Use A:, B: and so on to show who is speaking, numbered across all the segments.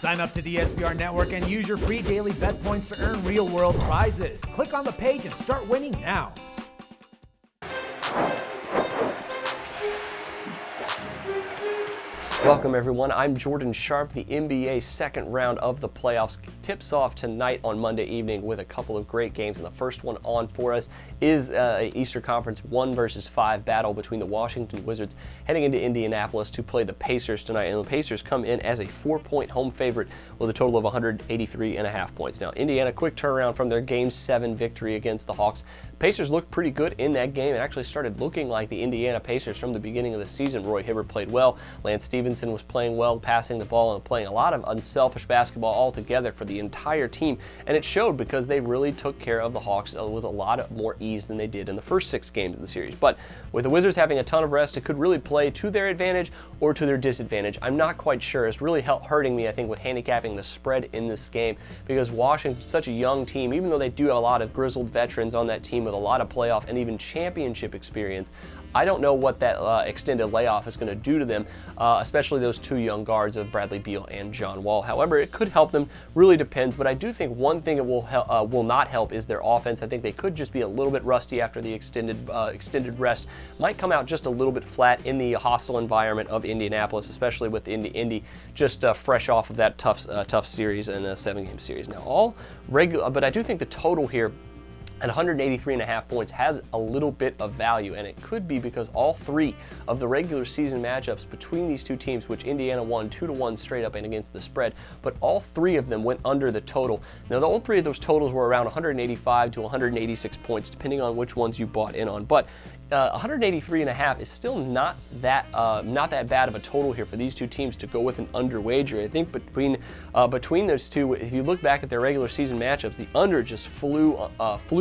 A: Sign up to the SBR Network and use your free daily bet points to earn real-world prizes. Click on the page and start winning now.
B: Welcome everyone, I'm Jordan Sharp. The NBA second round of the playoffs tips off tonight on Monday evening with a couple of great games, and the first one on for us is an Eastern Conference 1 versus 5 battle between the Washington Wizards heading into Indianapolis to play the Pacers tonight, and the Pacers come in as a 4-point home favorite with a total of 183.5 points. Now Indiana, quick turnaround from their Game 7 victory against the Hawks. Pacers looked pretty good in that game and actually started looking like the Indiana Pacers from the beginning of the season. Roy Hibbert played well, Lance Stevenson was playing well, passing the ball and playing a lot of unselfish basketball altogether for the entire team, and it showed because they really took care of the Hawks with a lot more ease than they did in the first 6 games of the series. But with the Wizards having a ton of rest, it could really play to their advantage or to their disadvantage. I'm not quite sure. It's really hurting me, I think, with handicapping the spread in this game because Washington's such a young team, even though they do have a lot of grizzled veterans on that team with a lot of playoff and even championship experience. I don't know what that extended layoff is going to do to them, especially those 2 young guards of Bradley Beal and John Wall. However, it could help them, really depends, but I do think one thing it will not help is their offense. I think they could just be a little bit rusty after the extended rest. Might come out just a little bit flat in the hostile environment of Indianapolis, especially with Indy just fresh off of that tough series and a 7-game series. Now, but I do think the total here at 183.5 points has a little bit of value, and it could be because all 3 of the regular season matchups between these 2 teams, which Indiana won 2-1 straight up and against the spread, but all 3 of them went under the total. Now, all 3 of those totals were around 185 to 186 points, depending on which ones you bought in on. But 183.5 is still not that bad of a total here for these 2 teams to go with an under wager. I think between those 2, if you look back at their regular season matchups, the under just flew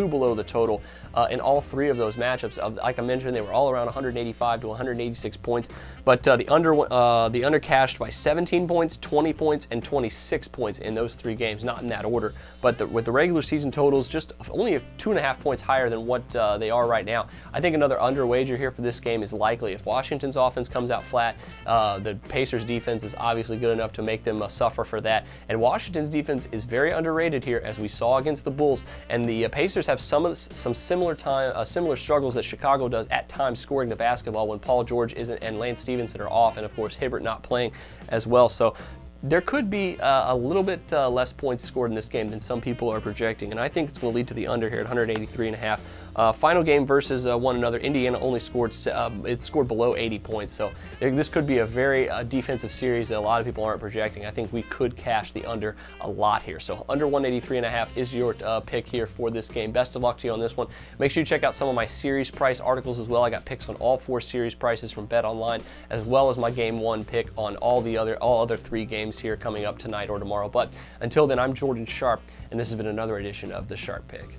B: below the total in all 3 of those matchups. Like I mentioned, they were all around 185 to 186 points, but the under cashed by 17 points, 20 points, and 26 points in those 3 games, not in that order. But with the regular season totals just only 2.5 points higher than what they are right now, I think another under wager here for this game is likely. If Washington's offense comes out flat, the Pacers defense is obviously good enough to make them suffer for that. And Washington's defense is very underrated here, as we saw against the Bulls. And the Pacers have some similar struggles that Chicago does at times scoring the basketball when Paul George isn't and Lance Stevenson are off, and of course Hibbert not playing as well. So there could be a little bit less points scored in this game than some people are projecting, and I think it's going to lead to the under here at 183.5. Final game versus one another, Indiana only scored below 80 points, so this could be a very defensive series that a lot of people aren't projecting. I think we could cash the under a lot here. So under 183.5 is your pick here for this game. Best of luck to you on this one. Make sure you check out some of my series price articles as well. I got picks on all 4 series prices from BetOnline, as well as my Game 1 pick on all other 3 games here coming up tonight or tomorrow. But until then, I'm Jordan Sharp, and this has been another edition of the Sharp Pick.